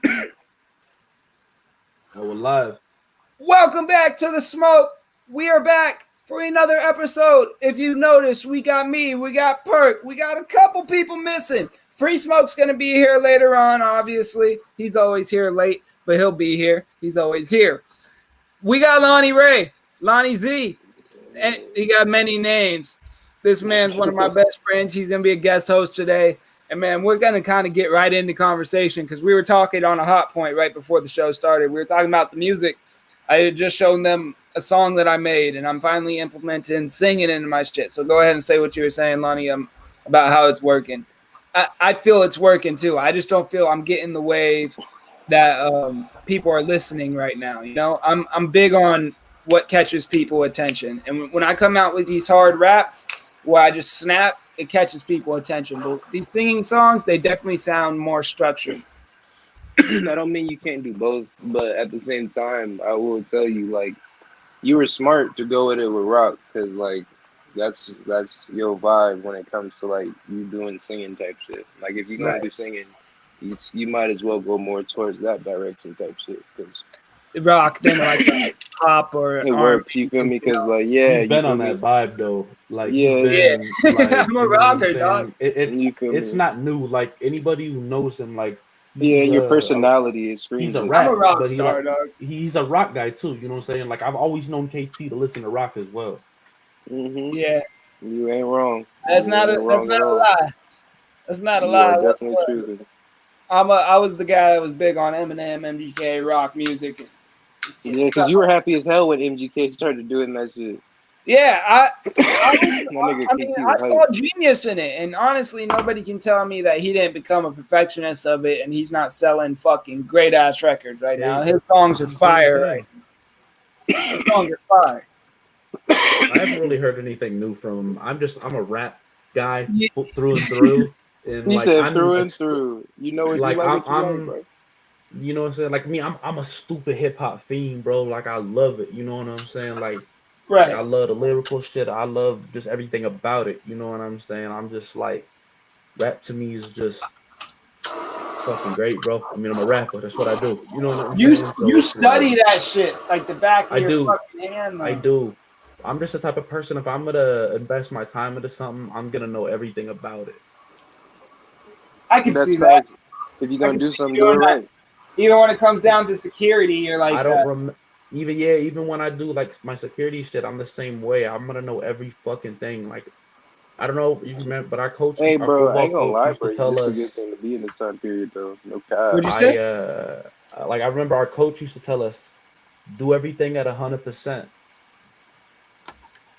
Oh, we're live. Welcome back to the smoke. We are back for another episode. If you notice, we got me, we got Perk, we got a couple people missing. Free Smoke's gonna be here later on, obviously. He's always here late, but he'll be here. He's always here. We got Lonnie Ray, Lonnie Z, and he got many names. This man's one of my best friends. He's gonna be a guest host today. And man, we're gonna kind of get right into conversation because we were talking on a hot point right before the show started. We were talking about the music. I had just shown them a song that I made, and I'm finally implementing singing into my shit. So go ahead and say what you were saying, Lonnie, about how it's working. I feel it's working too. I just don't feel I'm getting the wave that people are listening right now. You know, I'm big on what catches people attention, and when I come out with these hard raps where I just snap, it catches people attention. But these singing songs, they definitely sound more structured. I don't mean you can't do both, but at the same time, I will tell you, like, you were smart to go with it with rock, cause like that's your vibe when it comes to like you doing singing type shit. Like if you're gonna do singing, you might as well go more towards that direction type shit, cause rock than like pop or it works. You feel me? Cause like yeah, He's been you on feel that me? vibe though. Like Yeah, he's been like I'm a rocker, dog. you feel It's me? not new. Like anybody who knows him, like Yeah, he's your personality it he's screams a it. I'm a rap, rock but star, dog. he's a rock guy too. You know what I'm saying? Like I've always known KT to listen to rock as well. Yeah, You ain't wrong. that's You not ain't a wrong at all. lie. That's not a You are lie definitely whatsoever. choosing. I was the guy that was big on Eminem, MGK, rock music. Yeah, because you were happy as hell when MGK started doing that shit. Yeah, That nigga KT I was saw hype. genius in it, and honestly, nobody can tell me that he didn't become a perfectionist of it, and he's not selling fucking great ass records right now. His songs are fire. Right? His songs are fire. I haven't really heard anything new from him. I'm a rap guy through and through, and He like said through and through. You know what you like like, I'm what you like, bro. you know what I'm saying? Like me, I'm a stupid hip hop fiend, bro. Like I love it. You know what I'm saying? Like I Right. love the lyrical shit. I love just everything about it. You know what I'm saying? I'm just like rap to me is just fucking great, bro. I mean, I'm a rapper. That's what I do. You know what I'm saying? So You it's study like that shit like the back of I your do. fucking hand. I Man. do. I'm just the type of person. If I'm gonna invest my time into something, I'm gonna know everything about it. I can That's see that. facts. If you're I gonna can do see you something, do it doing that. right. Even when it comes down to security, you're like I that. don't even when I do like my security shit, I'm the same way. I'm gonna know every fucking thing. Like I don't know if you remember, but Hey, our bro, I football ain't gonna coach lie, used to bro. tell This is a good us. thing to be in this time period, though. No cap. What'd you say? Like I remember our coach used to tell us, do everything at 100%.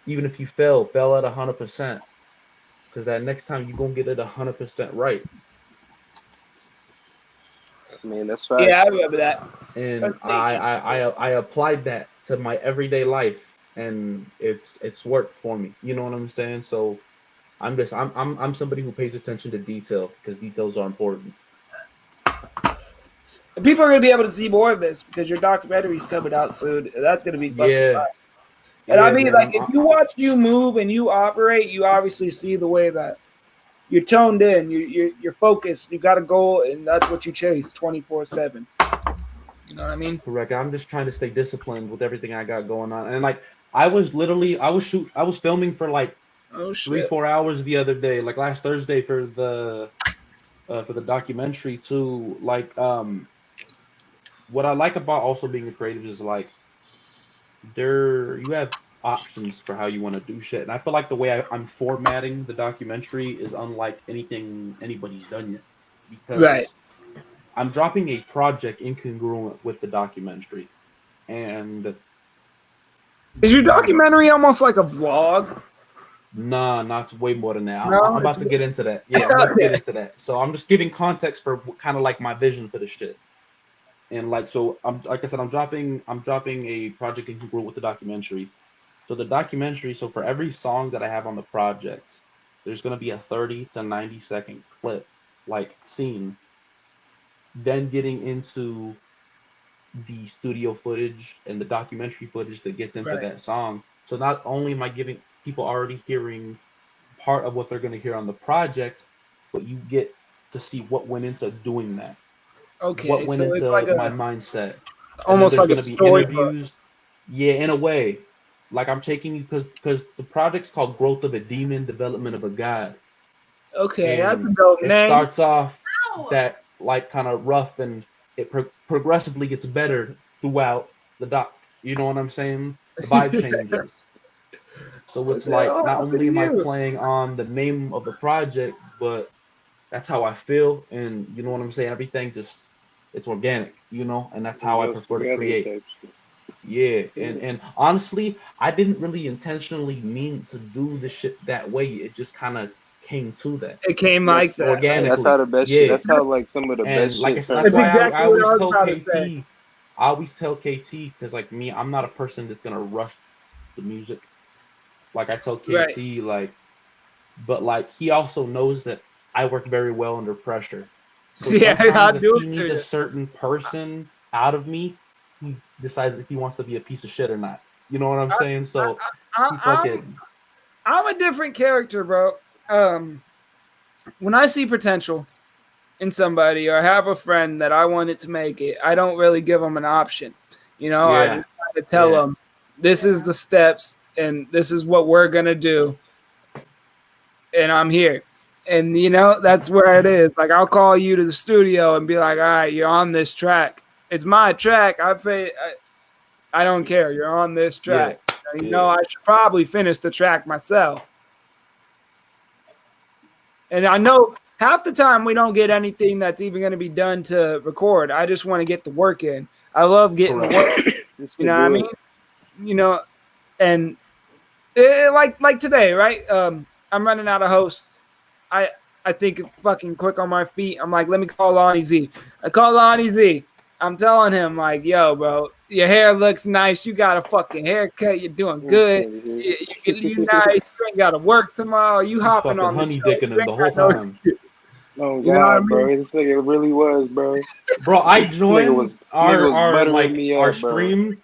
Even if you fail at 100%, because that next time you gonna get it 100% right. Man, that's Yeah, facts. I remember that. And I applied that to my everyday life, and it's worked for me. You know what I'm saying? So I'm somebody who pays attention to detail because details are important. And people are gonna be able to see more of this because your documentary's coming out soon. That's gonna be fucking fun. Yeah, And I yeah, mean, man. like, if you watch you move and you operate, you obviously see the way that you're toned in, you're focused, you got a goal, and that's what you chase 24/7. You know what I mean? Correct. I'm just trying to stay disciplined with everything I got going on, and like I was filming for like Oh three shit! 4 hours the other day, like last Thursday for the documentary too. Like what I like about also being a creative is like you have options for how you want to do shit, and I feel like the way I'm formatting the documentary is unlike anything anybody's done yet Right. because I'm dropping a project incongruent with the documentary, and Is your documentary almost like a vlog? nah, not way more than that. I'm No, about to get into that. Yeah, I'm about to get into that. So I'm just giving context for kind of like my vision for the shit. And like so, I'm like I said, I'm dropping a project incongruent with the documentary. So the documentary, so for every song that I have on the project, there's gonna be a 30 to 90-second clip, like scene, then getting into the studio footage and the documentary footage that gets into right. that song. So not only am I giving people already hearing part of what they're going to hear on the project, but you get to see what went into doing that. Okay, what went so it's into like my a mindset. And then almost there's like a gonna be storybook. interviews. Yeah, in a way. Like I'm taking you because the project's called Growth of a Demon, Development of a God. Okay, that's a And dope it name. starts off that like kind of rough, and it progressively gets better throughout the doc. You know what I'm saying? The vibe changes. So it's What the hell like not happened only to am I you? playing on the name of the project, but that's how I feel, and you know what I'm saying. Everything just it's organic, you know, and that's It how I goes prefer to together create. type shit. Yeah, Yeah. and honestly, I didn't really intentionally mean to do the shit that way. It just kind of came to that It came like That's that. that's how organically. the best shit. Yeah, That's how like some of the best and like I shit said, that's turns That's why out. exactly I what I always was tell about to say. KT, I always tell KT because like me, I'm not a person that's gonna rush the music. Like I tell Right. KT, like, but like he also knows that I work very well under pressure. So Yeah, I sometimes if do he it to needs a you. certain person out of me, he decides if he wants to be a piece of shit or not. You know what I'm saying? So he I'm fucking I'm a different character, bro. When I see potential in somebody or have a friend that I wanted to make it, I don't really give them an option. I yeah, just try to tell yeah. them this is the steps and this is what we're gonna do, and I'm here. And that's where it is. Like I'll call you to the studio and be like, "All right, you're on this track. It's my track. I don't care. You're on this Yeah, track. yeah, I should probably finish the track myself." And I know half the time we don't get anything that's even going to be done to record. I just want to get the work in. I love getting the correct. work. It's You the know what I mean? good. You know, and like today, right? I'm running out of hosts. I I think fucking quick on my feet. I'm like, let me call Lonnie Z. I call Lonnie Z. I'm telling him like, yo, bro, your hair looks nice. You got a fucking haircut. You're doing This good. nigga You here. nice. You ain't got to work tomorrow. You He's hopping fucking on the honey show. dicking You him the ain't whole got no time. excuse. Oh You know what I God, mean? bro, this nigga really was, bro. Bro, I Nigga was joined nigga was our buttering like me our up, bro. stream,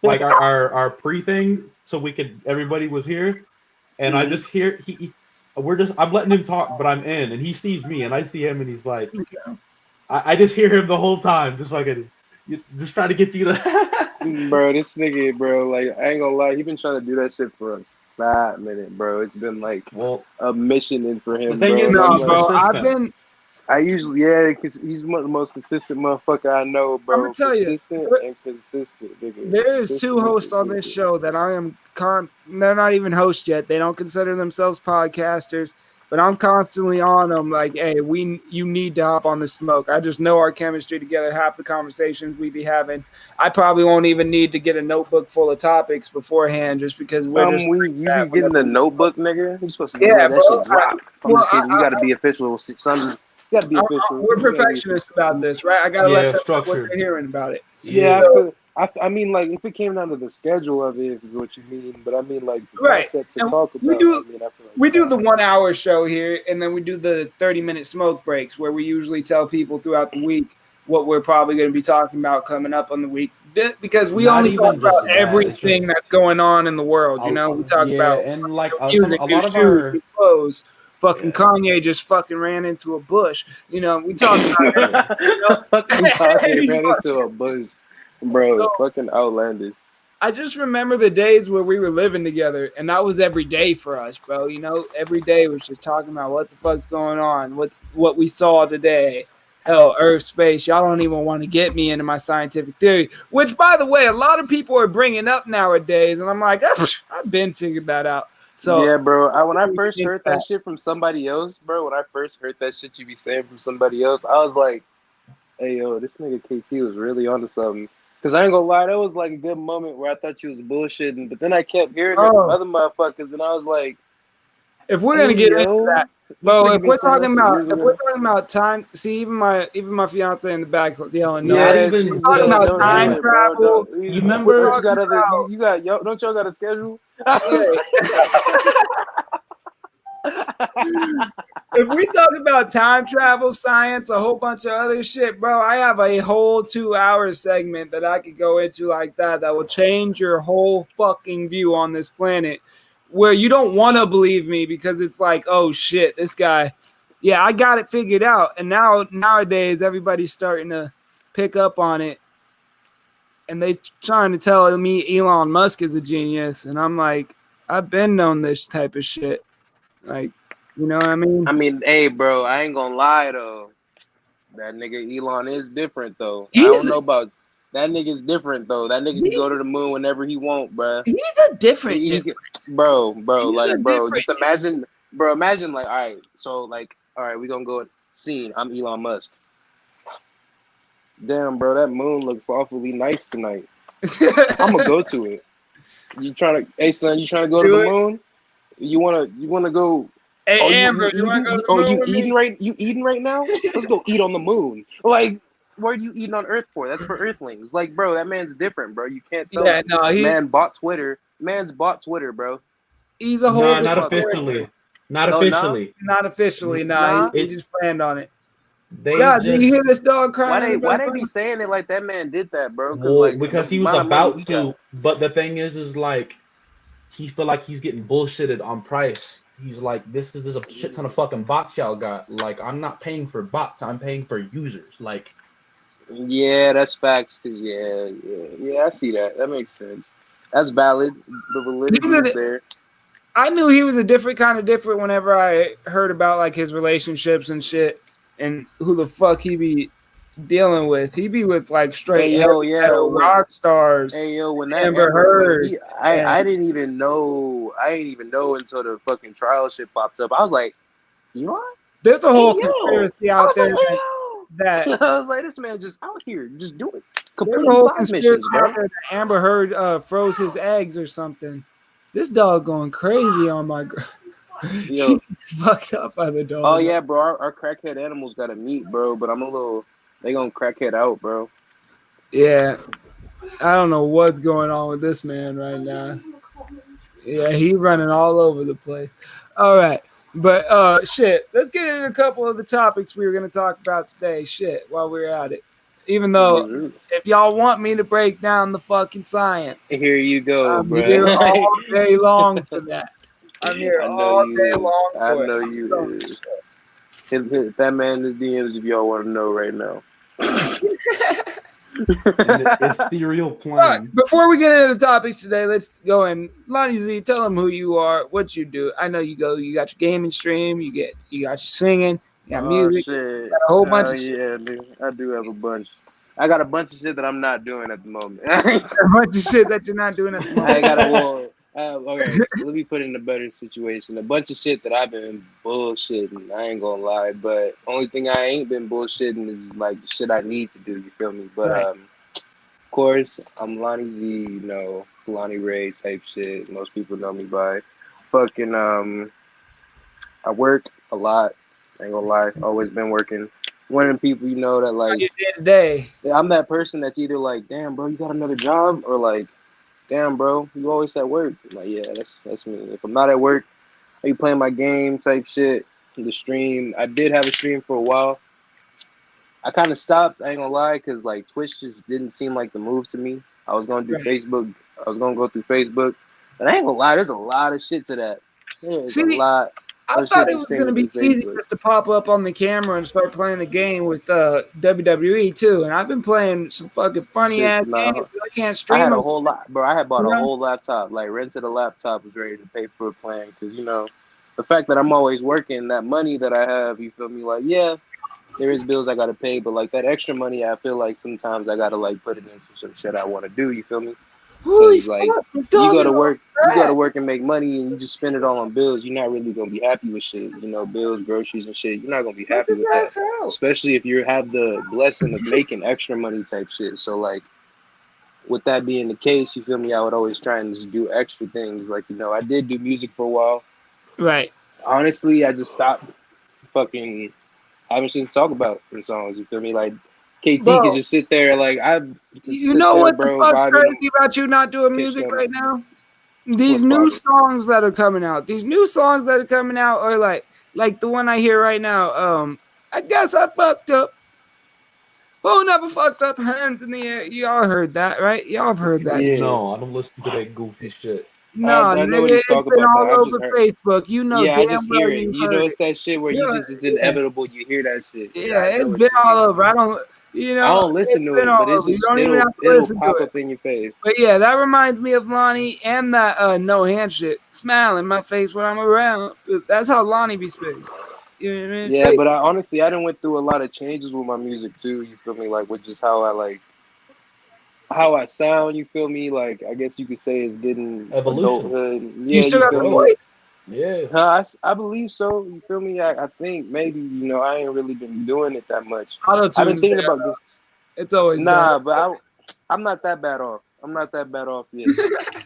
like our pre thing, so we could everybody was here, and I just hear I'm letting him talk, but I'm in, and he sees me, and I see him, and he's like, I just hear him the whole time, just fucking, just trying to get you to. Bro, this nigga, bro, like I ain't gonna lie, he been trying to do that shit for a fat minute, bro. It's been like Well, a mission in for the him, thing bro. is, And I'm No, he's like, bro. persistent. I usually, yeah, because he's the most consistent motherfucker I know, I'm gonna bro. tell you, Persistent and consistent, nigga. there is two Consistent and hosts on this consistent. show that I am they're not even hosts yet. They don't consider themselves podcasters, but I'm constantly on them like, hey, you need to hop on the smoke. I just know our chemistry together, half the conversations we be having. I probably won't even need to get a notebook full of topics beforehand just because we're just like You that be getting whenever the we smoke. notebook, nigga. You're supposed to be Yeah, letting bro. that shit drop. I'm Well, just kidding. You got to be official, son. You got to be official. we're You gotta be perfectionists about official. this, right? I gotta let Yeah, them know what structured. they're hearing about it. Yeah, Yeah, So, I mean, like, if it came down to the schedule of it, is what you mean. But I mean, like, the right. concept to And talk we about, I do mean, I feel like we do that. the 1 hour show here, and then we do the 30-minute smoke breaks where we usually tell people throughout the week what we're probably going to be talking about coming up on the week, because we not only talk even just about that. It's just, everything that's going on in the world. We talk yeah, about and like some music, a new lot of shoes, new our clothes. Fucking yeah. Kanye just fucking ran into a bush. We talk about Fucking Kanye ran it. into a bush, bro. So Fucking outlandish. I just remember the days where we were living together, and that was every day for us, bro. Every day was just talking about what the fuck's going on, what we saw today. Hell, Earth, space. Y'all don't even want to get me into my scientific theory, which, by the way, a lot of people are bringing up nowadays, and I'm like, I've been figured that out. So Yeah, bro. When I we first get into heard that shit from somebody else, bro, when I first heard that shit you be saying from somebody else, I was like, hey, yo, this nigga KT was really onto something. Because I ain't gonna lie, that was like a good moment where I thought you was bullshitting, but then I kept hearing it from Oh, other motherfuckers, and I was like, if we're gonna hey, get into yo, that, this bro, nigga been saying that shit years if we're ago. talking about time, see, even my fiance in the back yelling no. Not Yeah, even she's Talking yelling, about don't do time yeah. it, bro. travel. Don't. You We're Don't remember? you talking got other? about You got yo? Don't y'all got a schedule? if we talk about time travel, science, a whole bunch of other shit, bro, I have a whole 2 hour segment that I could go into like that will change your whole fucking view on this planet. Where you don't want to believe me because it's like, oh shit, this guy, yeah, I got it figured out. And nowadays everybody's starting to pick up on it, and they trying to tell me Elon Musk is a genius, and I'm like, I've been known this type of shit. Like, you know what I mean? I mean, hey, bro, I ain't gonna lie though. That nigga Elon is different though. I don't know about that nigga's different though. That nigga can go to the moon whenever he want, bro. He's a different, bro. He's Like, bro, different just imagine, like, all right, so like, all right, we gonna go scene. I'm Elon Musk. Damn, bro, that moon looks awfully nice tonight. I'm gonna go to it. Hey son, you trying to go to the moon? You wanna go? Hey, Amber, you wanna go to the moon with me? You eating right now? Let's go eat on the moon. Like, what are you eating on Earth for? That's for Earthlings. Like, bro, that man's different, bro. You can't tell. Yeah, no, man bought Twitter. Man's bought Twitter, bro. He's a whole. Not officially. Not officially. Not officially. Nah, he just planned on it. Did you hear this dog crying? Why they be saying it like that man did that, bro? Well, because he was about to. But the thing is like, he feel like he's getting bullshitted on price. He's like, there's a shit ton of fucking bots y'all got. Like, I'm not paying for bots. I'm paying for users. Like, yeah, that's facts. Cause yeah, I see that. That makes sense. That's valid. The validity is there. I knew he was a different kind of different whenever I heard about like his relationships and shit, and who the fuck he be dealing with. He be with like straight rock stars. Hey yo, when that Amber Heard, I didn't even know. Until the fucking trial shit popped up. I was like, Elon? There's a whole conspiracy out there that I was like, this man just out here just doing complete side missions, bro. Amber Heard froze his eggs or something. This dog going crazy on my girl. She fucked up by the dog. Oh yeah, bro. Our crackhead animals got to meet, bro. But they gonna crackhead out, bro. Yeah, I don't know what's going on with this man right now. Yeah, he running all over the place. All right, but shit. Let's get into a couple of the topics we were gonna talk about today. Shit, while we're at it. Even though if y'all want me to break down the fucking science, here you go, I'm bro. here all day long for that. I'm here all day long for I know you is. Hit that man in his DMs if y'all want to know right now. Ethereal plan. Before we get into the topics today, let's go and Lonnie Z, tell them who you are, what you do. I know you got your gaming stream, you got your singing, you got music, shit. Got a whole bunch of shit. Yeah, dude. I do have a bunch. I got a bunch of shit that I'm not doing at the moment. A bunch of shit that you're not doing at the moment. I got a wall. Okay, so let me put it in a better situation. A bunch of shit that I've been bullshitting. I ain't gonna lie, but only thing I ain't been bullshitting is like the shit I need to do. You feel me? But of course, I'm Lonnie Z. You know, Lonnie Ray type shit. Most people know me by. Fucking I work a lot. I ain't gonna lie. Always been working. One of the people you know that like day. I'm that person that's either like, damn, bro, you got another job, or like, damn, bro, you always at work. I'm like, yeah, that's me. If I'm not at work, I be playing my game type shit. The stream, I did have a stream for a while. I kind of stopped. I ain't gonna lie, cause like Twitch just didn't seem like the move to me. I was gonna do Facebook. I was gonna go through Facebook, but I ain't gonna lie. There's a lot of shit to that. There's a lot. I thought it was going to be easy just to pop up on the camera and start playing the game with WWE too. And I've been playing some fucking funny ass games. I can't stream. I had a whole lot, bro. I had bought a whole laptop, like rented a laptop, was ready to pay for a plan. Because, you know, the fact that I'm always working, that money that I have, you feel me? Like, yeah, there is bills I got to pay. But like that extra money, I feel like sometimes I got to like put it into some shit I want to do. You feel me? Like you go to work and make money, and you just spend it all on bills. You're not really gonna be happy with shit, you know, bills, groceries, and shit. You're not gonna be happy with that, especially if you have the blessing of making extra money type shit. So like, with that being the case, you feel me? I would always try and just do extra things. Like, you know, I did do music for a while. Right. Honestly, I just stopped fucking having shit to talk about in songs. You feel me? Like, KT can just sit there like you know what the fuck's crazy about you not doing music right now? These new songs that are coming out. These new songs that are coming out are like the one I hear right now. I guess I fucked up. Who never fucked up? Hands in the air. Y'all heard that, right? Y'all have heard that. Yeah. No, I don't listen to that goofy shit. No, nigga, it's been all over Facebook. You know, I just hear it. You know, it's that shit where it's inevitable. You hear that shit. Yeah, it's been all over. You I know, don't listen it's to been it, but all it's over. You just don't even have to it'll listen to pop it. up in your face. But yeah, that reminds me of Lonnie and that no hand shit. Smile in my face when I'm around. That's how Lonnie be spitting. You know what I mean? Yeah, but I honestly I done went through a lot of changes with my music too. You feel me? Like with just how I like how I sound. You feel me? Like I guess you could say it's getting Evolution. adulthood. You Yeah, still you got feel the me? Growth. voice? Yeah. I believe so. You feel me? I think maybe I ain't really been doing it that much. Auto I've been tune's thinking there. about It's always there. nah, but I'm not that bad off. I'm not that bad off yet.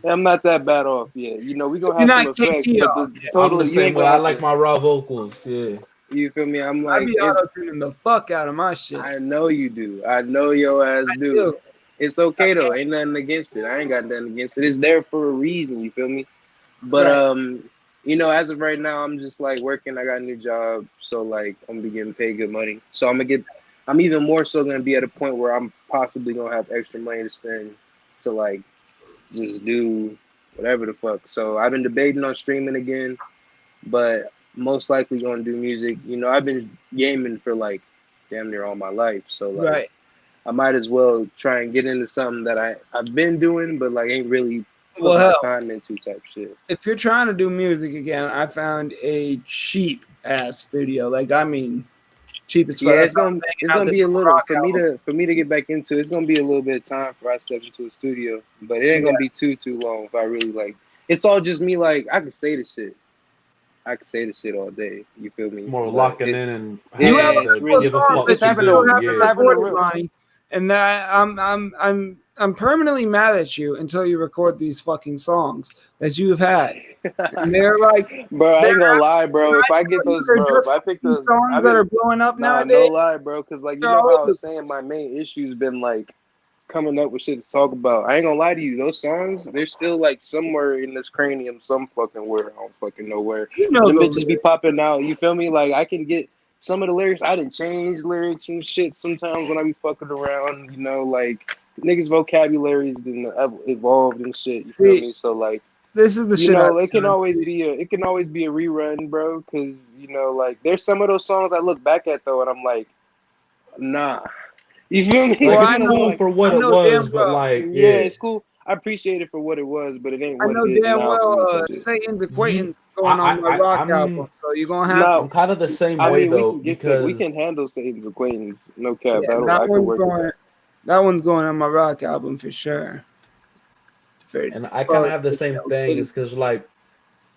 I'm not that bad off yet. We So gonna you're have some not effects, KT but off. I'm the totally you same ain't way. gonna I have like to. my raw vocals. Yeah. You feel me? I'm I like be auto tuning the fuck out of my shit. I know you do. I know your ass do. Yo, It's okay though. Ain't nothing against it. I ain't got nothing against it. It's there for a reason. You feel me? But right. as of right now, I'm just like working. I got a new job, so like I'm gonna be getting paid good money. So I'm even more so gonna be at a point where I'm possibly gonna have extra money to spend to like just do whatever the fuck. So I've been debating on streaming again, but most likely gonna do music. I've been gaming for like damn near all my life, so like Right. I might as well try and get into something that I've been doing, but like ain't really put Well, my hell, time into type shit. if you're trying to do music again, I found a cheap ass studio. Like, I mean, cheap as fuck. Yeah, That's how I'm hanging it's out gonna the be a Total little Rock album. for me to get back into. It's gonna be a little bit of time for I step into a studio, but it ain't Yeah. gonna be too long if I really like. It's all just me. Like I can say the shit. I can say the shit all day. You feel me? More But locking in and You have having a it's to couple of really give a songs fuck that it's what you you having a still do. real haven't it's Yeah. having a recorded, real Lonnie, and that I'm permanently mad at you until you record these fucking songs that you've had, and they're like Bro, I they're ain't gonna lie, bro. If I get either those, bro, if just I pick these those, songs I've that are been blowing up nah, no nowadays. lie, bro. Cause like you They're know all how I over the was saying, my main issue's been like coming up with shit to talk about. I ain't gonna lie to you, those songs, they're still like somewhere in this cranium, some fucking where I don't fucking know where. You But know them the bitches be lyrics. popping out. You feel me? Like I can get some of the lyrics. I didn't change lyrics and shit sometimes when I be fucking around. Like niggas' vocabularies been evolved and shit. You feel See, me? So like. this is the shit I It can don't always see. be a rerun, bro. Cause like there's some of those songs I look back at though, and I'm like, nah. You feel me? Well, Like So it's I then I'm cool know, like, for I what it know damn was, but well. like, yeah, yeah. it's cool. I appreciate it for what it was, but it ain't I what know it is damn now for me. well Type shit. Satan's You acquaintance going on my rock I'm album, so you're gonna have to. Now, I'm kind of the same I way mean, though, we because can handle Satan's acquaintance. No cap, Yeah, I could work with that. that one's going on my rock album for sure. For and I kind of fuck, have the same thing, is because like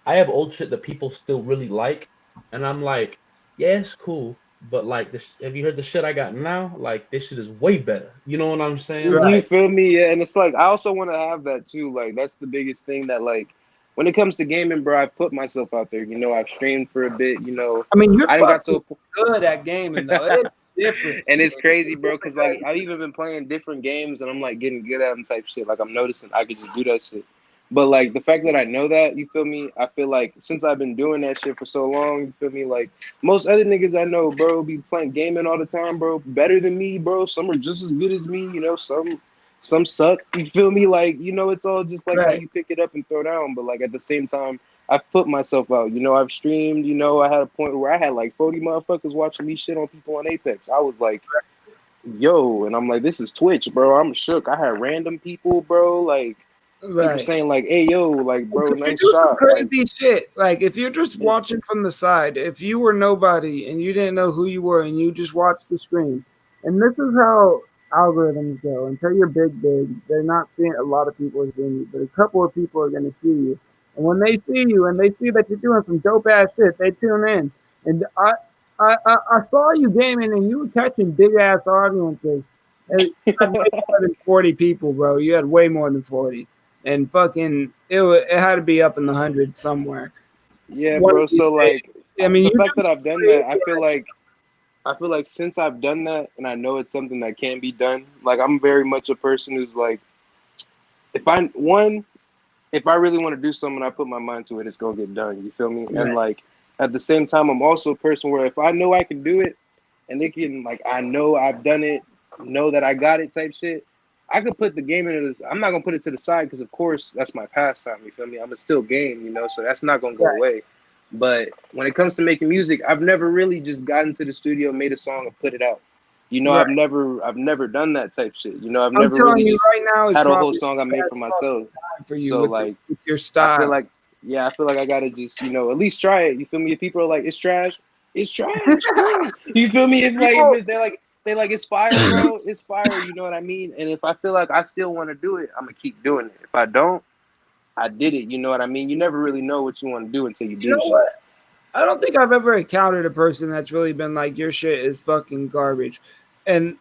I have old shit that people still really like, and I'm like, yeah, it's cool, but like this, have you heard the shit I got now? Like this shit is way better. You know what I'm saying? You right. Like, feel me? Yeah, and it's like I also want to have that too. Like that's the biggest thing that like when it comes to gaming, bro. I put myself out there. I've streamed for a bit. I mean, you're I didn't got to fucking good at gaming though. It's different. and it's crazy, It's bro. different Cause like type of I've even been playing different games and I'm like getting good at them type shit. Like I'm noticing I could just do that shit. But like the fact that I know that, you feel me? I feel like since I've been doing that shit for so long, you feel me? Like most other niggas I know, bro, be playing gaming all the time, bro. Better than me, bro. Some are just as good as me, some suck. You feel me? Like, it's all just like how right. you pick it up and throw down. But like at the same time, I've put myself out. I've streamed, I had a point where I had like 40 motherfuckers watching me shit on people on Apex. I was like, yo, and I'm like, this is Twitch, bro. I'm shook. I had random people, bro, like people Right. saying like, hey yo, like bro, Because you nice do some shot. Like crazy shit. Like if you're just it, watching from the side, if you were nobody and you didn't know who you were and you just watched the screen, and this is how algorithms go. Until you're big, they're not seeing a lot of people are seeing you, but a couple of people are going to see you. And when they see you and they see that you're doing some dope ass shit, they tune in. And I saw you gaming and you were catching big ass audiences. And you had way more than 40 people, bro. You had way more than 40 and fucking it had to be up in the hundreds somewhere. yeah, One of bro. these So days. like I mean, the you fact do that some I've done crazy that, I feel like since I've done that and I know it's something that can be done, like I'm very much a person who's like if I really want to do something, I put my mind to it, it's gonna get done. You feel me? right, And like at the same time, I'm also a person where if I know I can do it, and they can like I know I've done it, know that I got it type shit. I could put the game into this. I'm not gonna put it to the side because of course that's my pastime. You feel me? I'm a still game, so that's not gonna go right. away. But when it comes to making music, I've never really just gotten to the studio, made a song, and put it out. You know, Right. I've never done that type shit. You know, I've I'm never telling really you just right now is had a whole probably song I the made best for myself. time for you So with, like, with your I style. feel like, yeah, I feel like I gotta just, you know, at least try it. You feel me? If people are like, it's trash, it's trash, cool. You feel me? If like, People- if they're like, they like, it's fire, bro, it's fire. You know what I mean? And if I feel like I still want to do it, I'm gonna keep doing it. If I don't, I did it. You know what I mean? You never really know what you want to do until you You do know shit. what? I don't think I've ever encountered a person that's really been like, your shit is fucking garbage. And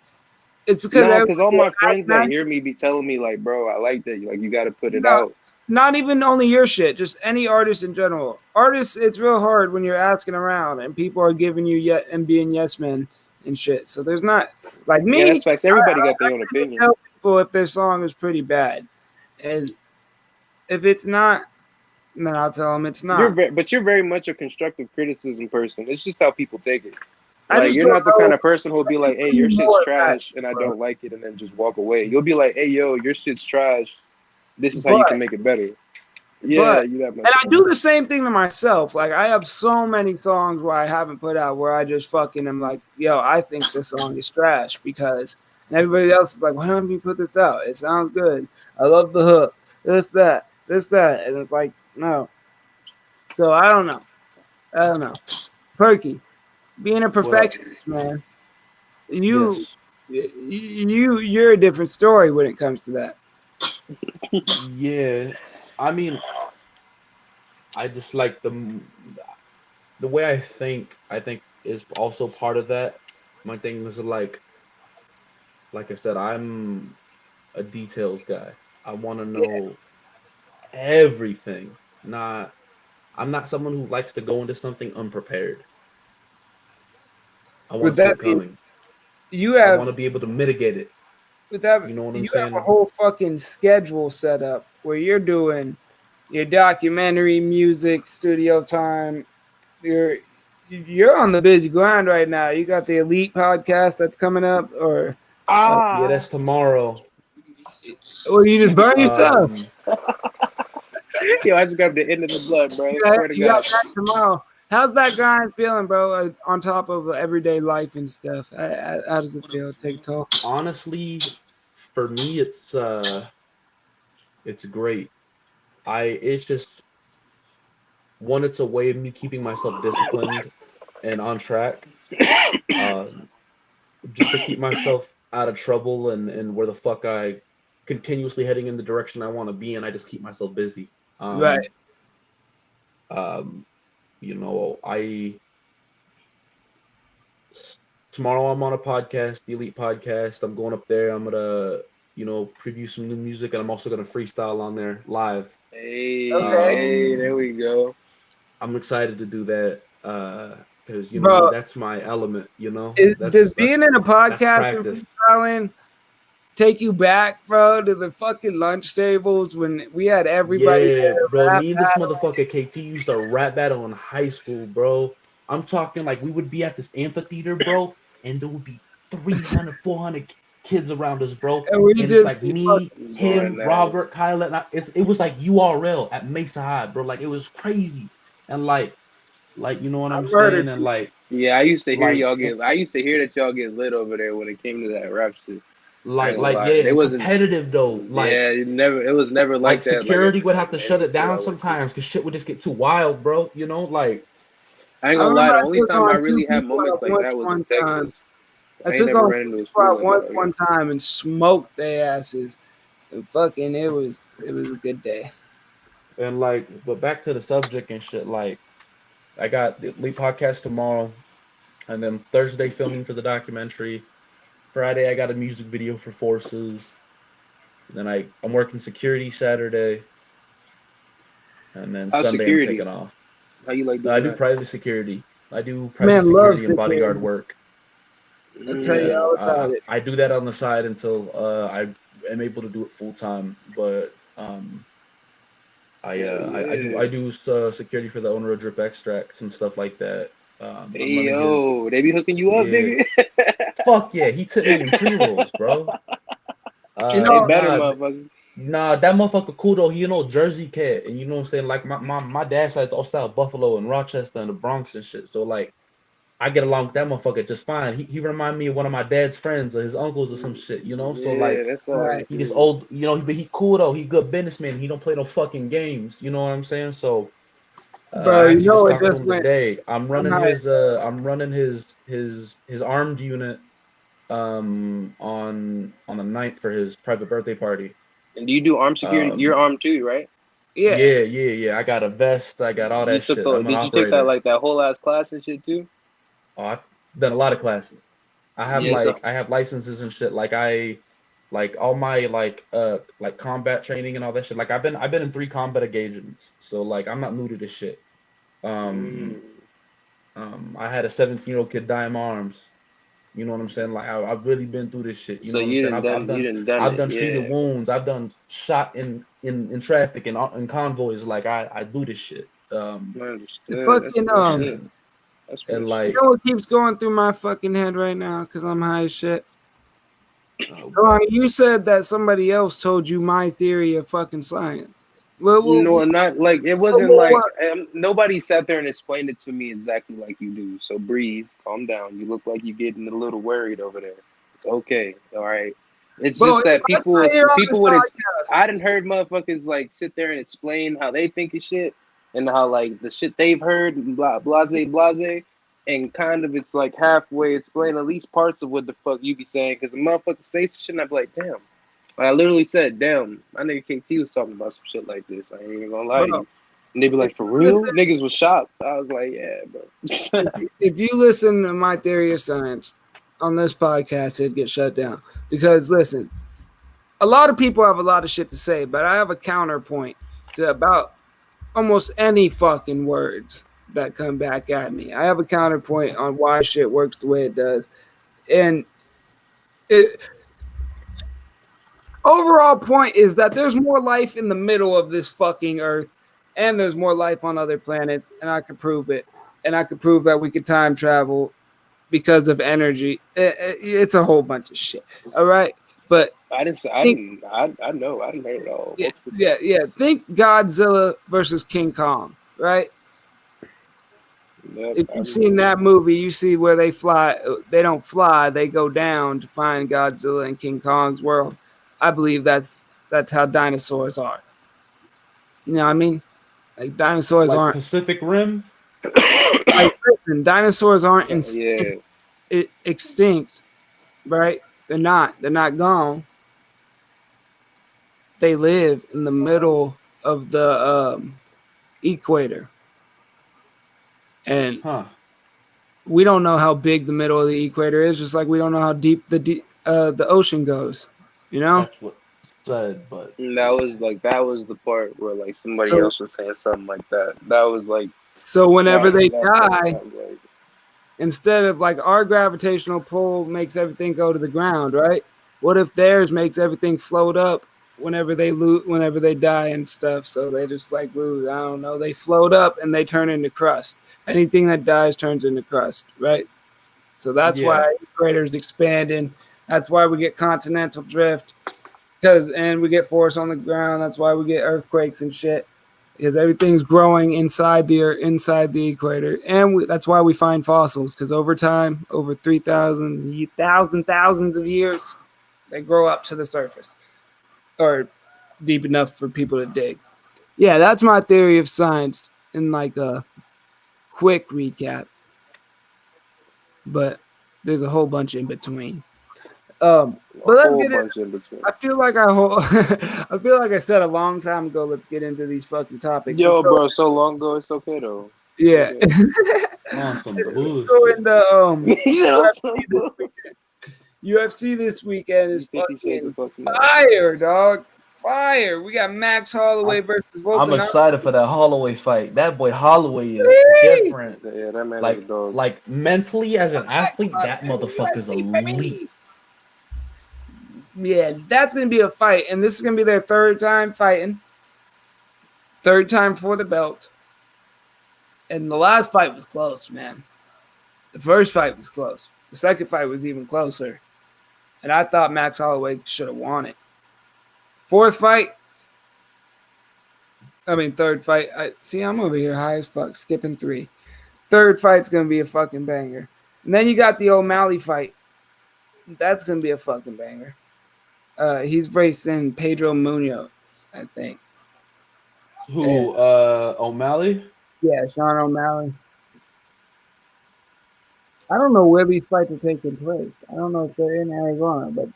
it's because Nah, because all my friends that everybody- hear me be telling me like, bro, I like that. Like, you got to put it No. out. not even only your shit, just any artist in general. Artists, it's real hard when you're asking around and people are giving you yet and being yes men and shit. So there's not like me. Yeah, that's facts. Everybody got their own opinion. Tell people if their song is pretty bad, and if it's not, then I'll tell them it's not. But you're very much a constructive criticism person. It's just how people take it. I Like, just you're don't not the know- kind of person who'll be like, hey, your shit's More trash that, and I bro. don't like it, and then just walk away. You'll be like, hey, yo, your shit's trash. This is how you But- can make it better. Yeah, but- you that much. And I do the same thing to myself. Like I have so many songs where I haven't put out where I just fucking am like, yo, I think this song is trash because, and everybody else is like, why don't you put this out? It sounds good. I love the hook. This, that, and it's like, no. So I don't know. Perky, being a perfectionist, man, you're a different story when it comes to that. Yeah, I mean, I just like the way I think is also part of that. My thing is like I said, I'm a details guy. I want to know everything. I'm not someone who likes to go into something unprepared. I want With to see that it being- coming. You I have want to be able to mitigate it. with that, You know what I'm you saying? have a whole fucking schedule set up where you're doing your documentary, music, studio time. You're on the busy grind right now. You got the Elite podcast that's coming up, or Yeah, that's tomorrow. you just burn yourself. Yo, I just grabbed the end of the blood, bro. I swear to You got God. that tomorrow. How's that grind feeling, bro? On top of everyday life and stuff, how does it feel? Take a toll. Honestly, for me, it's great. It's just one. It's a way of me keeping myself disciplined and on track. Just to keep myself out of trouble and where the fuck I continuously heading in the direction I want to be, and I just keep myself busy. Right. You know, tomorrow I'm on a podcast, the Elite Podcast. I'm going up there. I'm gonna, preview some new music, and I'm also gonna freestyle on there live. Hey, Okay. hey, there we go. I'm excited to do that because Bro, that's my element. Does being in a podcast and practice. freestyling take you back, bro, to the fucking lunch tables when we had everybody? Yeah, there, bro. rap Me and this battle? motherfucker KT used to rap battle in high school, bro. I'm talking like we would be at this amphitheater, bro, and there would be 300, 400 kids around us, bro. And we And just it's like be me, fucking him, going at Robert, Kyla, and it was like URL at Mesa High, bro. Like it was crazy, and like you know what I'm I've heard saying, it. and like Yeah, I used to hear Like- y'all get. I used to hear that y'all get lit over there when it came to that rap shit. like gonna lie. yeah, It and wasn't- competitive though. Like yeah, it was never like like that. security at- would have to at shut any it down school I went to. sometimes because shit would just get too wild, bro. Like I ain't I gonna lie. The remember I only took time I on two really had people moments at like that was once in one Texas. time. I ain't took never on ran into a people school at like once that. one time and smoked their asses. And fucking, it was a good day. and like, but back to the subject and shit. Like, I got the Elite Podcast tomorrow, and then Thursday filming for the documentary. Friday I got a music video for Forces. Then I'm working security Saturday, and then How's Sunday security? I'm taking off. How you like I doing do that? private security. I do Man, private love security and bodyguard security. work. I'll tell you all about it. I do that on the side until I am able to do it full time. But I do security for the owner of Drip Extracts and stuff like that. I'm Hey running yo, they be hooking you up, Yeah. nigga. fuck yeah, he took me in pre-rolls, bro. You know- They better, nah, motherfucker. nah, that motherfucker cool though. He Jersey cat, and you know what I'm saying. Like my dad's side's all South Buffalo and Rochester and the Bronx and shit. So like, I get along with that motherfucker just fine. He remind me of one of my dad's friends or his uncles or some shit, you know. So Yeah, like that's all. Right. he just old, you know. But he cool though. He good businessman. He don't play no fucking games. You know what I'm saying? So Bro, I you actually just know it talked to just him went. today. I'm running not- his armed unit on the 9th for his private birthday party. And do you do armed security? You're Um armed too, right? Yeah. yeah. I got a vest, I got all You that took shit. the. I'm an Did you take that operator. like that whole ass class and shit too? Oh, I've done a lot of classes. Yeah. So I have licenses and shit. Like all my like combat training and all that shit. Like I've been in 3 combat engagements. So like I'm not new to this shit. Um mm, I had a 17-year-old kid die in my arms. You know what I'm saying? Like I've really been through this shit. You so know what I'm you saying? didn't done. You didn't done I've it. done treated Yeah. wounds. I've done shot in traffic and in convoys. Like I do this shit. I The understood. That's fucking real shit. and That's and real You shit. like know what keeps going through my fucking head right now? Because I'm high as shit. what? Ronnie, you said that somebody else told you my theory of fucking science. No, not like it wasn't like well, nobody sat there and explained it to me exactly like you do. So breathe, calm down. You look like you're getting a little worried over there. It's okay, all right. It's bro, just that let's not hear on this people would. podcast. I didn't heard motherfuckers like sit there and explain how they think of shit and how like the shit they've heard, and blah blase blase, and kind of it's like halfway explain at least parts of what the fuck you be saying because the motherfucker say some shit and I be like, damn. I literally said, damn, my nigga KT was talking about some shit like this. I ain't even gonna lie to Bro, you. And they be like, for real? Niggas was shocked. I was like, yeah, bro. if you listen to my theory of science on this podcast, it'd get shut down. Because listen, a lot of people have a lot of shit to say, but I have a counterpoint to about almost any fucking words that come back at me. I have a counterpoint on why shit works the way it does. And it overall point is that there's more life in the middle of this fucking earth and there's more life on other planets, and I could prove it. And I could prove that we could time travel because of energy. It's a whole bunch of shit. All right. But I know. I didn't hear it all. yeah. Think Godzilla versus King Kong, right? Yep, If you've seen that movie, you see where they fly. They don't fly; they go down to find Godzilla and King Kong's world. I believe that's how dinosaurs are. You know what I mean? Like dinosaurs Like aren't Pacific Rim. like listen, dinosaurs aren't yeah. extinct, right? They're not. They're not gone. They live in the middle of the equator. And we don't know how big the middle of the equator is, just like we don't know how deep the ocean goes. You know? That's what said, but And that was the part where like somebody else was saying something like that. That was like so whenever they that die, like, instead of like our gravitational pull makes everything go to the ground, right? What if theirs makes everything float up whenever they die and stuff? So they just like lose. I don't know. They float up and they turn into crust. Anything that dies turns into crust, right? So that's why equators expanding. That's why we get continental drift, and we get force on the ground. That's why we get earthquakes and shit, because everything's growing inside the equator, and that's why we find fossils. Because over time, over 3,000 thousands of years, they grow up to the surface or deep enough for people to dig. Yeah, that's my theory of science in like a quick recap, but there's a whole bunch in between. But let's get into. I feel like I said a long time ago. Let's get into these fucking topics. Yo, bro, so long ago, it's okay though. Yeah. on some Go into UFC this weekend is fucking fire, dog. Fire. We got Max Holloway versus Volkanovski. I'm excited for that Holloway fight. That boy Holloway is different. Yeah, that man like, is a dog. like mentally as an athlete, that motherfucker's elite. Yeah, that's gonna be a fight, and this is gonna be their third time fighting. Third time for the belt. And the last fight was close, man. The first fight was close. The second fight was even closer. And I thought Max Holloway should have won it. Third fight. I'm over here high as fuck, skipping 3. third fight's gonna be a fucking banger. And then you got the O'Malley fight. That's gonna be a fucking banger. He's racing Pedro Munoz, I think. Who? O'Malley. Yeah, Sean O'Malley. I don't know where these fights are taking place. I don't know if they're in Arizona, but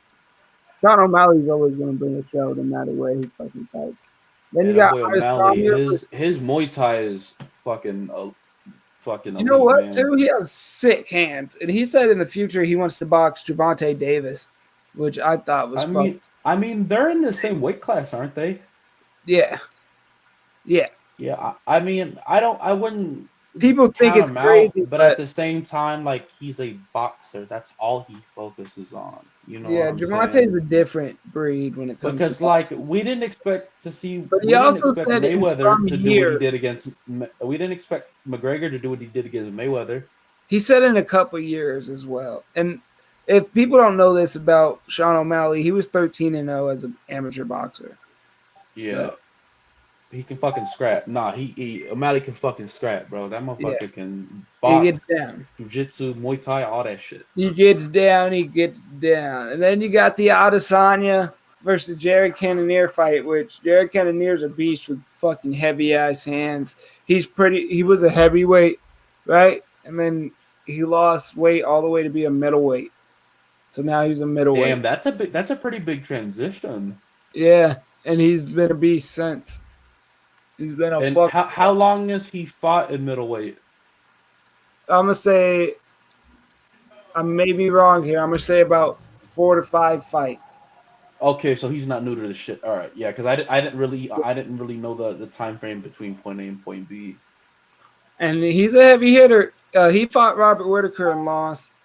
Sean O'Malley's always going to bring a show no matter where he fucking fights. Then you Yeah, got that boy O'Malley. Adesanya. His Muay Thai is fucking fucking. You know elite, what? man. Too, he has sick hands, and he said in the future he wants to box Gervonta Davis, which I thought was fun. I mean, they're in the same weight class, aren't they? Yeah, yeah. Yeah. I wouldn't. People think count it's him crazy, out, but at the same time, like, he's a boxer. That's all he focuses on. You know. yeah, what I'm Gervonta's saying? a different breed when it comes Because to like we didn't expect to see. But he we didn't also expect said in Mayweather some to do what he years- did against. We didn't expect McGregor to do what he did against Mayweather. He said in a couple years as well. And if people don't know this about Sean O'Malley, he was 13-0 as an amateur boxer. Yeah. So- He can fucking scrap. Nah, O'Malley can fucking scrap, bro. That motherfucker Yeah. can He box, gets down. jiu-jitsu, Muay Thai, all that shit. He gets down. And then you got the Adesanya versus Jared Cannonier fight, which Jared Cannonier's a beast with fucking heavy-ass hands. He was a heavyweight, right? And then he lost weight all the way to be a middleweight. So now he's a middleweight. Damn, that's a pretty big transition. Yeah, and he's been a beast since. He's been a And fuck. how long has he fought in middleweight? I'm gonna say, I may be wrong here. I'm gonna say about 4 to 5 fights. Okay, so he's not new to the shit. All right, yeah, because I didn't really know the time frame between point A and point B. And he's a heavy hitter. He fought Robert Whitaker and lost.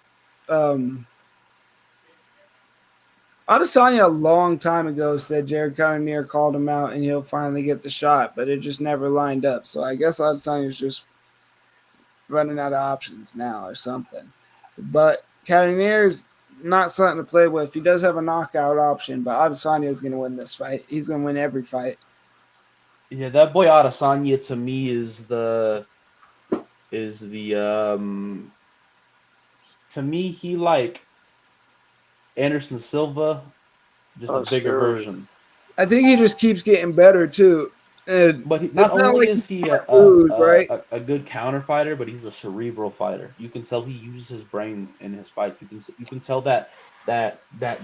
Adesanya a long time ago said Jared Cannonier called him out and he'll finally get the shot, but it just never lined up. So I guess Adesanya's just running out of options now or something. But Cannonier's not something to play with. He does have a knockout option, but Adesanya is going to win this fight. He's going to win every fight. Yeah, that boy Adesanya to me is to me he like Anderson Silva, just a bigger version. I think he just keeps getting better too. And But not only is he a good counter fighter, but he's a cerebral fighter. You can tell he uses his brain in his fight. You can tell that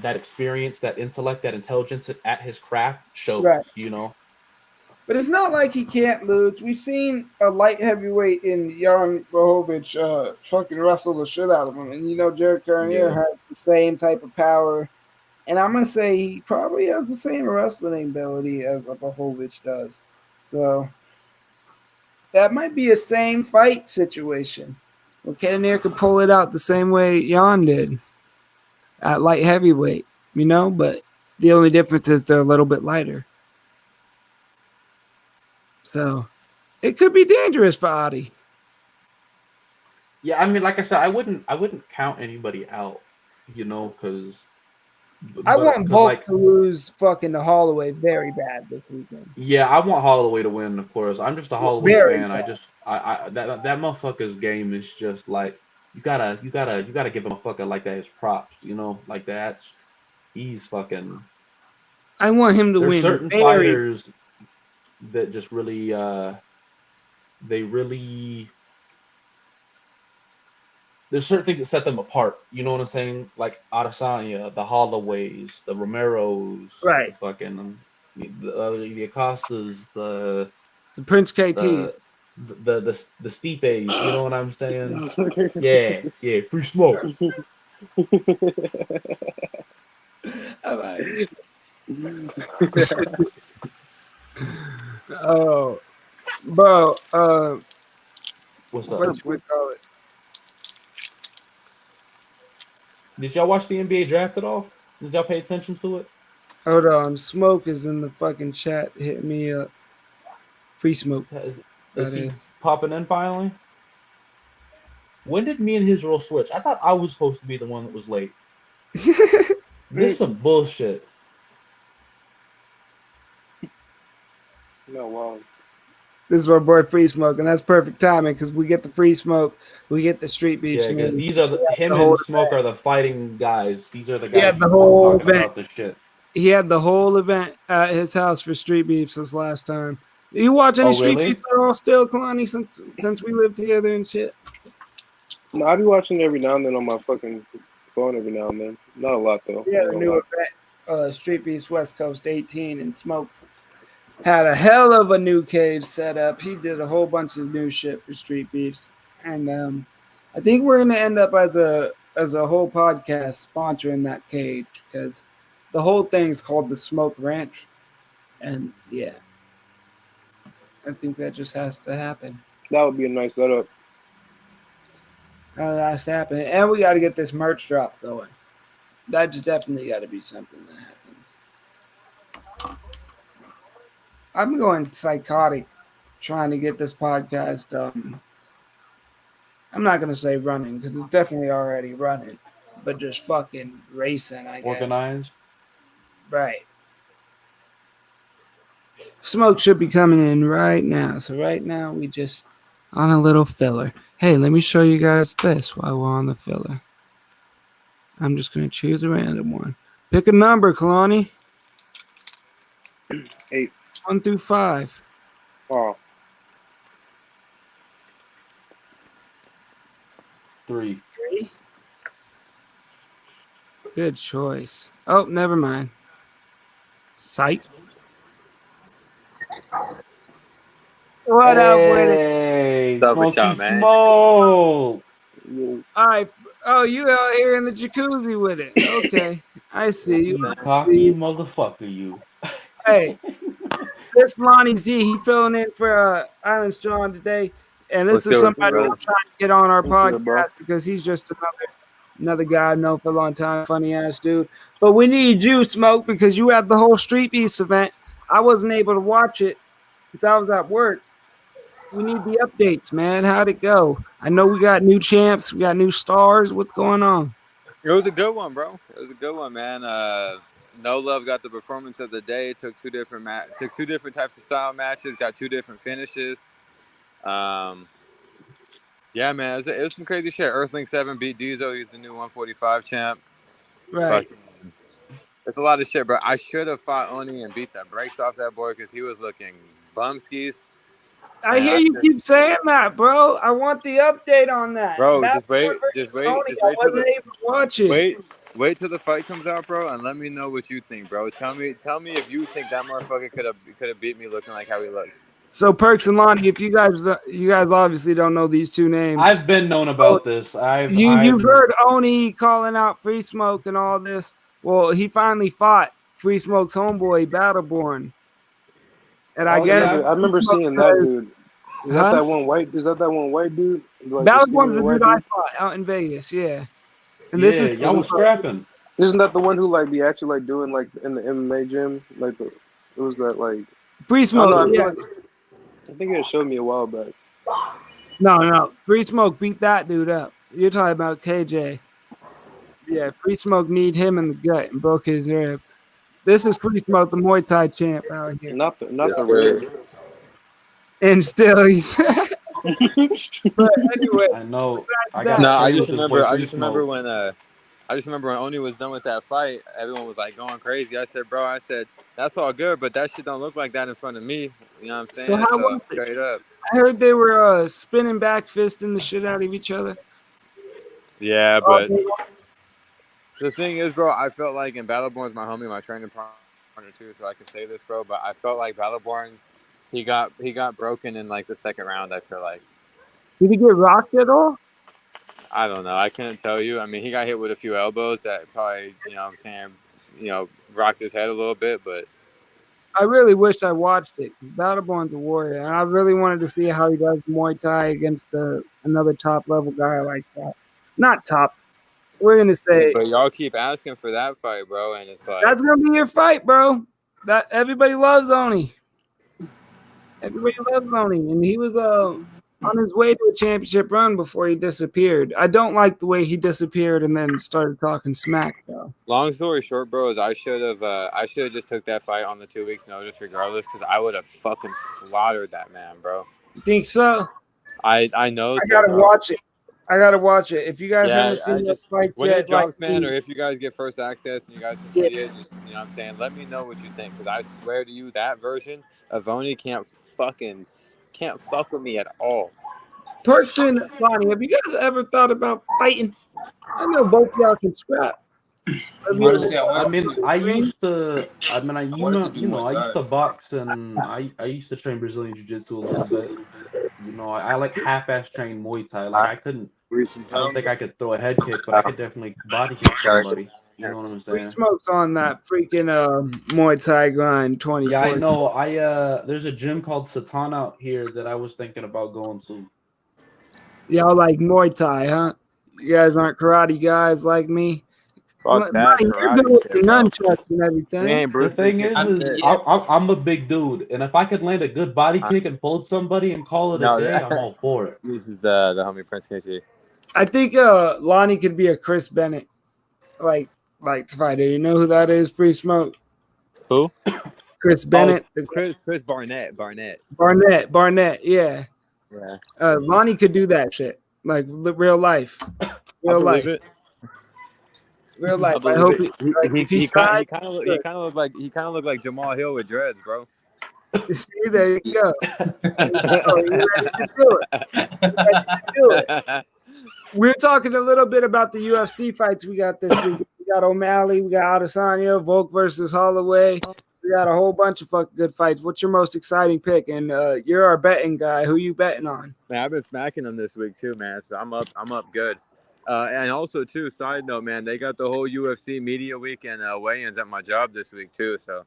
experience, that intellect, that intelligence at his craft shows. Right. You know. But it's not like he can't lose. We've seen a light heavyweight in Jan Blachowicz fucking wrestle the shit out of him. And, Jared Cannonier has the same type of power. And I'm going to say he probably has the same wrestling ability as Blachowicz does. So that might be a same fight situation. Well, Cannonier could pull it out the same way Jan did at light heavyweight, but the only difference is they're a little bit lighter. So it could be dangerous for Adi. Yeah, I mean, like I said, I wouldn't count anybody out, because I want Volk to lose fucking to Holloway very bad this weekend. Yeah, I want Holloway to win, of course. I'm just a Holloway fan. Bad. I that motherfucker's game is just like you gotta give a motherfucker like that his props, like that. He's fucking. I want him to win. There's certain fighters that just really there's certain things that set them apart. You know what I'm saying? Like Adesanya, the Holloways, the Romeros, right? Fucking the Acostas, the Prince KT, the Stipe's. You know what I'm saying? Yeah, free smoke. Oh, bro. What's up? What we call it? Did y'all watch the NBA draft at all? Did y'all pay attention to it? Hold on. Smoke is in the fucking chat. Hit me up. Free smoke. Is he popping in finally? When did me and his role switch? I thought I was supposed to be the one that was late. This is some bullshit. No, wow. This is our boy Free Smoke, and that's perfect timing because we get the Free Smoke, we get the Street Beef. Yeah, because news. these are him whole and Smoke are the fighting guys. These are the He guys had the who whole talking event. about this shit. He had the whole event at his house for Street Beefs this last time. You watch any Street really? Beefs at all still, Kalani, since we lived together and shit? No, I be watching every now and then on my fucking phone every now and then. Not a lot though. Yeah, the new event, Street Beefs West Coast 18, and Smoke had a hell of a new cage set up. He did a whole bunch of new shit for Street Beefs, and I think we're gonna end up as a whole podcast sponsoring that cage because the whole thing's called the Smoke Ranch, and yeah, I think that just has to happen. That would be a nice setup. That has to happen, and we got to get this merch drop going. That's definitely got to be something that happens. I'm going psychotic trying to get this podcast. I'm not going to say running because it's definitely already running, but just fucking racing, I guess. Organized. Right. Smoke should be coming in right now. So right now we just on a little filler. Hey, let me show you guys this while we're on the filler. I'm just going to choose a random one. Pick a number, Kalani. 8. 1 through 5. Oh. 3. 3. Good choice. Oh, never mind. Psych. What up with it? Hey, What's up with Smokey y'all, man? All Smoke. right. Oh, you out here in the jacuzzi with it. Okay. I see you. You cocky motherfucker, you. Hey, this Lonnie Z, he filling in for Islands John today. And this What's is good, somebody bro? I'm trying to get on our What's good, bro? podcast because he's just another guy I've known for a long time, funny ass dude. But we need you, Smoke, because you had the whole Street Beast event. I wasn't able to watch it because I was at work. We need the updates, man. How'd it go? I know we got new champs, we got new stars. What's going on? It was a good one, bro. It was a good one, man. No Love got the performance of the day. Took two different types of style matches. Got 2 different finishes. Yeah, man. It was some crazy shit. Earthling 7 beat Diesel. He's the new 145 champ. Right. It's a lot of shit, bro. I should have fought Oni and beat the brakes off that boy because he was looking bumskis. I hear you keep saying that, bro. I want the update on that. Bro, That's just wait Tony, till I wasn't able to watch it. Wait till the fight comes out, bro, and let me know what you think, bro. Tell me if you think that motherfucker could have beat me looking like how he looked. So Perks and Lonnie, if you guys obviously don't know these two names. I've been known about this. You've heard Oni calling out Free Smoke and all this. Well, he finally fought Free Smoke's homeboy, Battleborn. And I guess yeah, I remember seeing that dude. Is that one white? Is that one white dude? Like, Battleborn's the dude I fought out in Vegas, yeah. And this is y'all was scrapping. Isn't that the one who like be actually like doing like in the MMA gym? Like it was that like Free Smoke, yeah. I think it showed me a while back. No. Free Smoke beat that dude up. You're talking about KJ. Yeah, Free Smoke kneed him in the gut and broke his rib. This is Free Smoke, the Muay Thai champ out here. Not the rib. And still he's but anyway. I know. I just remember when Oni was done with that fight, everyone was like going crazy. I said, bro, that's all good, but that shit don't look like that in front of me. You know what I'm saying? So how was it? Straight up. I heard they were spinning back fisting the shit out of each other. Yeah, but the thing is, bro, I felt like, and Battleborn's my homie, my training partner too, so I can say this, bro, but I felt like Battleborn, he got broken in like the second round, I feel like. Did he get rocked at all? I don't know. I can't tell you. I mean, he got hit with a few elbows that probably, rocked his head a little bit, but I really wish I watched it. Battleborn's a warrior, and I really wanted to see how he does Muay Thai against another top-level guy like that. Not top. We're going to say... But y'all keep asking for that fight, bro, and it's like... That's going to be your fight, bro. That everybody loves Oni. Everybody loves Oni, and he was on his way to a championship run before he disappeared. I don't like the way he disappeared and then started talking smack though. Long story short, bro, is I should have just took that fight on the 2 weeks notice regardless, because I would have fucking slaughtered that man, bro. You think so? I know. I gotta watch it. I gotta watch it. If you guys Yeah, haven't seen that fight when yet, it drops, like, man, or if you guys get first access and you guys can see it, just, you know what I'm saying, let me know what you think, because I swear to you, that version of Oni can't fuck with me at all. Perks and Lonnie, have you guys ever thought about fighting? I know both y'all can scrap. Honestly, I used to box and I used to train Brazilian Jiu-Jitsu a little bit. You know, I like half-ass train Muay Thai. Like I don't think I could throw a head kick, but I could definitely body kick somebody. You know what I'm Free saying? Smoke's on that freaking Muay Thai grind 20. Yeah, I know. There's a gym called Satan out here that I was thinking about going to. Y'all like Muay Thai, huh? You guys aren't karate guys like me. Fuck that. You're good with the nunchucks and everything. Man, The thing is I'm a big dude, and if I could land a good body kick and fold somebody and call it a day, I'm all for it. This is the homie Prince KT. I think Lonnie could be a Chris Bennett like fighter. You know who that is? Free Smoke. Who? Chris Bennett. Chris Barnett. Barnett. Yeah. Yeah. Lonnie could do that shit. Like real life. Real life. Real life. I hope he kind of looked like Jamal Hill with dreads, bro. See, there you go. You ready to do it. We're talking a little bit about the UFC fights we got this week. We got O'Malley, we got Adesanya, Volk versus Holloway. We got a whole bunch of fucking good fights. What's your most exciting pick? And you're our betting guy. Who you betting on? Man, I've been smacking them this week too, man. So I'm up good. And also too, side note, man, they got the whole UFC media week and weigh-ins at my job this week too. So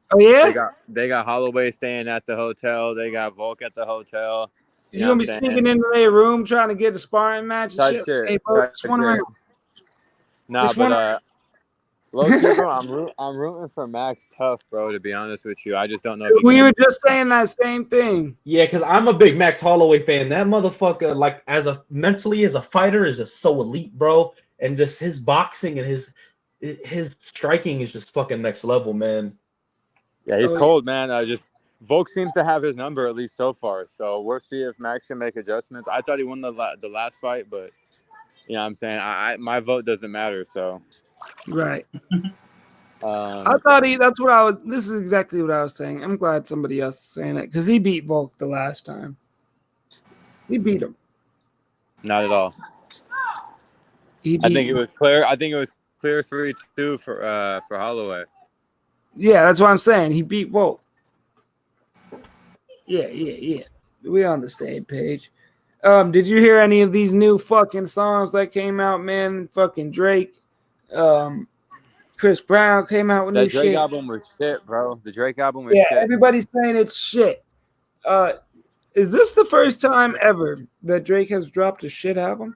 they got Holloway staying at the hotel. They got Volk at the hotel. You gonna be sneaking into their room trying to get a sparring match and shit? Hey, folks, just wondering. Nah, but low-key, bro, I'm rooting for Max Tough, bro. To be honest with you, I just don't know. We were just saying that same thing. Yeah, because I'm a big Max Holloway fan. That motherfucker, like, mentally as a fighter, is just so elite, bro. And just his boxing and his striking is just fucking next level, man. Yeah, he's cold, man. Volk seems to have his number at least so far. So we'll see if Max can make adjustments. I thought he won the last fight, but you know what I'm saying, my vote doesn't matter. So. Right. I thought this is exactly what I was saying. I'm glad somebody else is saying it because he beat Volk the last time. He beat him. Not at all. I think it was clear 3-2 for Holloway. Yeah, that's what I'm saying. He beat Volk. Yeah. We're on the same page. Did you hear any of these new fucking songs that came out, man? Fucking Drake. Chris Brown came out with new shit. The Drake album was shit, bro. The Drake album was shit. Yeah, everybody's saying it's shit. Is this the first time ever that Drake has dropped a shit album?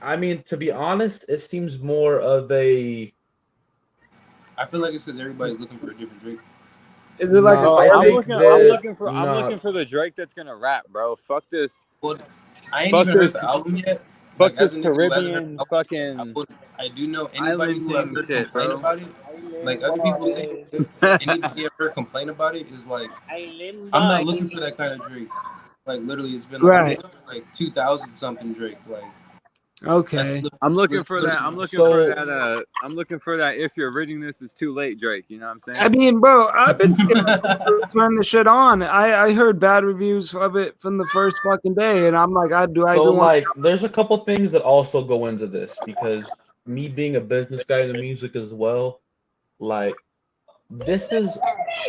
I mean, to be honest, it seems more of a... I feel like it's because everybody's looking for a different Drake. Is it like I'm looking for the Drake that's gonna rap, bro. Fuck this. Well, I ain't even heard the album yet. Fuck this Caribbean fucking. I do know anybody who ever complain about it. Like other people say, anybody ever complain about it is like, I'm not looking for that kind of Drake. Like literally, it's been like 2000 something Drake. Like, okay, I'm looking for that. I'm looking for that. If you're reading this, it's too late, Drake. You know what I'm saying? I mean, bro, I've been turning the shit on. I heard bad reviews of it from the first fucking day, and I'm like, there's a couple things that also go into this because me being a business guy in the music as well, like this is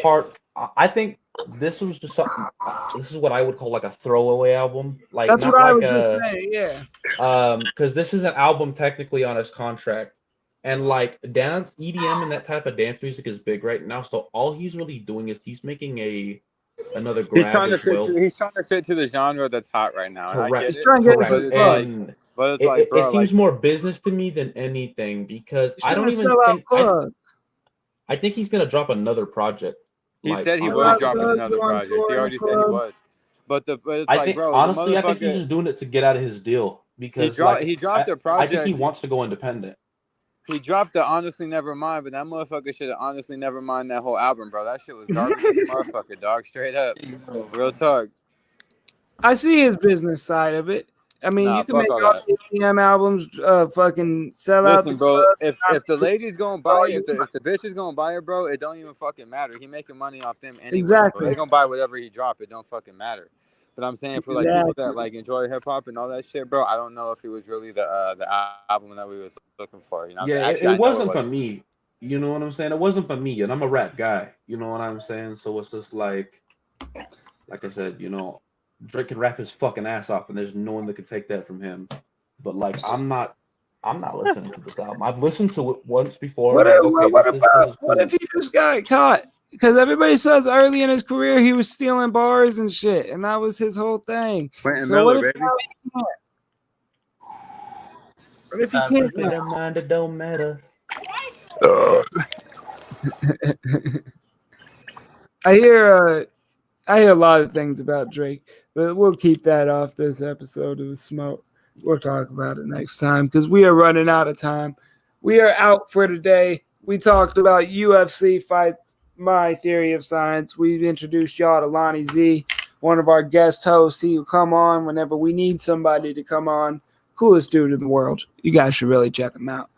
part. I think this was just something. This is what I would call like a throwaway album. Like that's what I was just saying. Yeah. Because this is an album technically on his contract, and like dance EDM and that type of dance music is big right now. So all he's really doing is he's making another grab. He's trying to fit to the genre that's hot right now. Correct. He's trying to get his fun. But it's like, bro, it seems more business to me than anything because I don't even think. I think he's gonna drop another project. He said he was dropping another project. He already said he was. But it's I like, think bro, honestly, I think he's motherfucker, just doing it to get out of his deal because he dropped a I think he project. wants to go independent. He dropped the Honestly Nevermind, but that motherfucker should have honestly never mind that whole album, bro. That shit was garbage as a motherfucker, dog. Straight up. Real talk. I see his business side of it. I mean, Nah, you can fuck make all all that. these EM albums, fucking sell out the Listen, bro, clubs. if the lady's gonna buy it, if the bitch is gonna buy it, bro, it don't even fucking matter. He making money off them anyway. Exactly. Bro. They gonna buy whatever he drop. It don't fucking matter. But I'm saying for like people that like enjoy hip hop and all that shit, bro, I don't know if it was really the album that we was looking for. You know, Yeah, actually, it wasn't for me. You know what I'm saying? It wasn't for me, and I'm a rap guy. You know what I'm saying? So it's just like I said, you know, Drake can rap his fucking ass off, and there's no one that can take that from him. But like, I'm not listening to this album. I've listened to it once before. What Cool. if he just got caught? Because everybody says early in his career he was stealing bars and shit, and that was his whole thing. Quentin So Miller, what if, baby. what if he can't? Mind it don't matter. I hear a lot of things about Drake, but we'll keep that off this episode of The Smoke. We'll talk about it next time because we are running out of time. We are out for today. We talked about UFC fights, My Theory of Science. We've introduced y'all to Lonnie Z, one of our guest hosts. He will come on whenever we need somebody to come on. Coolest dude in the world. You guys should really check him out.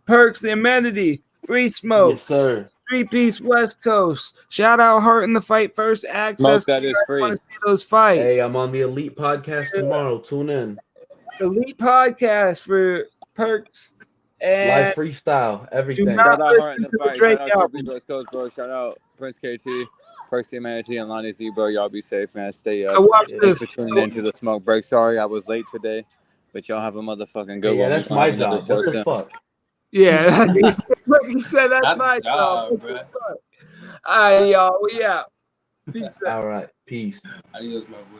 Perks, The Amenity, Free Smoke. Yes, sir. 3-piece West Coast. Shout out Heart in the Fight First Access. Smoke that is free. Want to see those fights. Hey, I'm on the Elite podcast tomorrow. Tune in. Elite podcast for Perks and Live freestyle, everything. do not Shout out listen Heart in the to the Fight. Drake Shout out album. Triple West Coast, bro. Shout out Prince KT, Percy Humanity, and Lonnie Z, bro. Y'all be safe, man. Stay up. I watched Thanks this. for tuning into the Smoke Break. Sorry I was late today, but y'all have a motherfucking good Yeah, one. that's We my gonna have another job. show What the soon. fuck? Yeah, like he said, that's my job. bro. All right, y'all. We out. Peace out. All right. Peace. Adios, my boy.